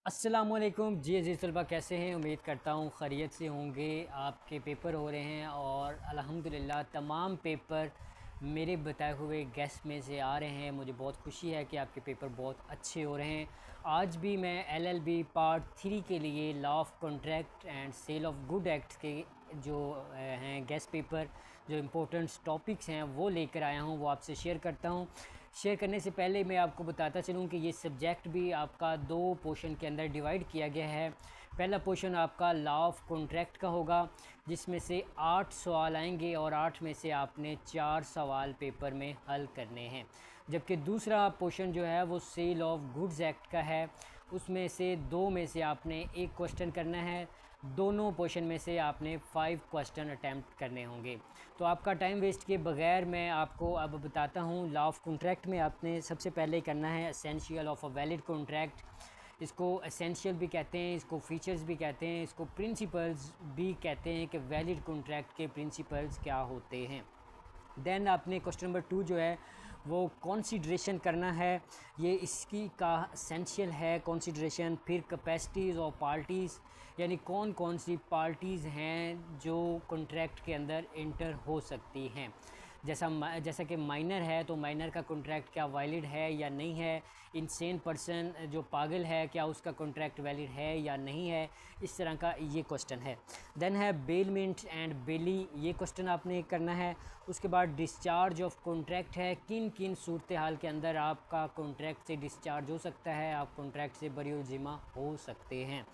अस्सलामुअलैकुम जी अज़ीज़ तलबा, कैसे हैं? उम्मीद करता हूँ खैरियत से होंगे। आपके पेपर हो रहे हैं और अल्हम्दुलिल्लाह तमाम पेपर मेरे बताए हुए गेस में से आ रहे हैं। मुझे बहुत खुशी है कि आपके पेपर बहुत अच्छे हो रहे हैं। आज भी मैं एलएलबी पार्ट 3 के लिए law of contract and sale of good act के जो हैं गेस पेपर, जो इम्पोर्टेंट टॉपिक्स हैं वो लेकर आया हूँ, वो आपसे शेयर करता हूँ। शेयर करने से पहले मैं आपको बताता चलूँ कि ये सब्जेक्ट भी आपका 2 पोर्शन के अंदर डिवाइड किया गया है। पहला पोर्शन आपका लॉ ऑफ कॉन्ट्रैक्ट का होगा, जिसमें से 8 सवाल आएंगे और 8 में से आपने 4 सवाल पेपर में हल करने हैं। जबकि दूसरा पोर्शन जो है वो सेल ऑफ गुड्स एक्ट का है, उसमें से 2 में से आपने एक क्वेश्चन करना है। दोनों पोर्शन में से आपने 5 क्वेश्चन अटैम्प्ट करने होंगे। तो आपका टाइम वेस्ट किए बगैर मैं आपको अब बताता हूँ। लॉ ऑफ कॉन्ट्रैक्ट में आपने सबसे पहले करना है essential of a valid contract. इसको एसेंशियल भी कहते हैं, इसको फीचर्स भी कहते हैं, इसको प्रिंसिपल्स भी कहते हैं कि वैलिड कॉन्ट्रैक्ट के प्रिंसिपल्स क्या होते हैं। देन आपने क्वेश्चन नंबर 2 जो है वो कंसीडरेशन करना है। ये इसकी का एसेंशियल है कंसीडरेशन। फिर कैपेसिटीज़ और पार्टीज़, यानी कौन कौन सी पार्टीज़ हैं जो कॉन्ट्रैक्ट के अंदर इंटर हो सकती हैं। जैसा कि माइनर है तो माइनर का कॉन्ट्रैक्ट क्या वैलिड है या नहीं है। इनसेन पर्सन जो पागल है, क्या उसका कॉन्ट्रैक्ट वैलिड है या नहीं है। इस तरह का ये क्वेश्चन है। देन है बेलमेंट एंड बेली, ये क्वेश्चन आपने करना है। उसके बाद डिस्चार्ज ऑफ कॉन्ट्रैक्ट है, किन किन सूरत हाल के अंदर आपका कॉन्ट्रैक्ट से डिस्चार्ज हो सकता है, आप कॉन्ट्रैक्ट से बरी ज़िम्मा हो सकते हैं।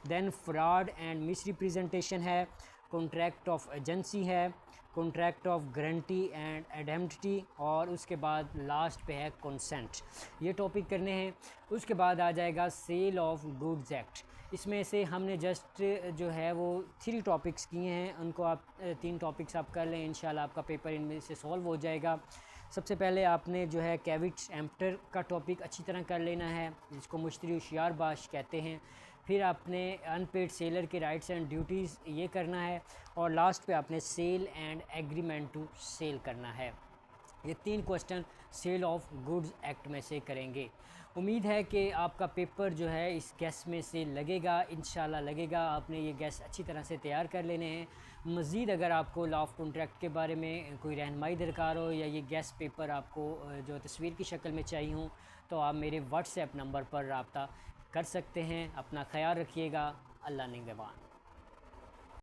देन फ्रॉड एंड मिसरिप्रेजेंटेशन है, कॉन्ट्रैक्ट ऑफ एजेंसी है, कॉन्ट्रैक्ट ऑफ गारंटी एंड एडेम्प्टी, और उसके बाद लास्ट पे है कंसेंट। ये टॉपिक करने हैं। उसके बाद आ जाएगा सेल ऑफ गुड्स एक्ट। इसमें से हमने जस्ट जो है वो 3 टॉपिक्स किए हैं, उनको आप 3 टॉपिक्स आप कर लें, इंशाल्लाह आपका पेपर इनमें से सॉल्व हो जाएगा। सबसे पहले आपने जो है कैविट एम्प्टर का टॉपिक अच्छी तरह कर लेना है, जिसको मुश्तरी होशियार बाश कहते हैं। फिर आपने अनपेड सेलर के राइट्स एंड ड्यूटीज़ ये करना है, और लास्ट पे आपने sale and agreement to sale करना है। ये 3 question sale of goods act में से करेंगे। उम्मीद है कि आपका पेपर जो है इस गैस में से लगेगा, इंशाल्लाह लगेगा। आपने ये गैस अच्छी तरह से तैयार कर लेने हैं। मज़ीद अगर आपको लॉ ऑफ कॉन्ट्रैक्ट के बारे में कोई रहनुमाई दरकार हो, या ये गैस पेपर आपको जो तस्वीर की शक्ल में चाहिए हो, तो आप मेरे व्हाट्सएप नंबर पर रब्ता कर सकते हैं। अपना ख्याल रखिएगा। अल्लाह निगहबान।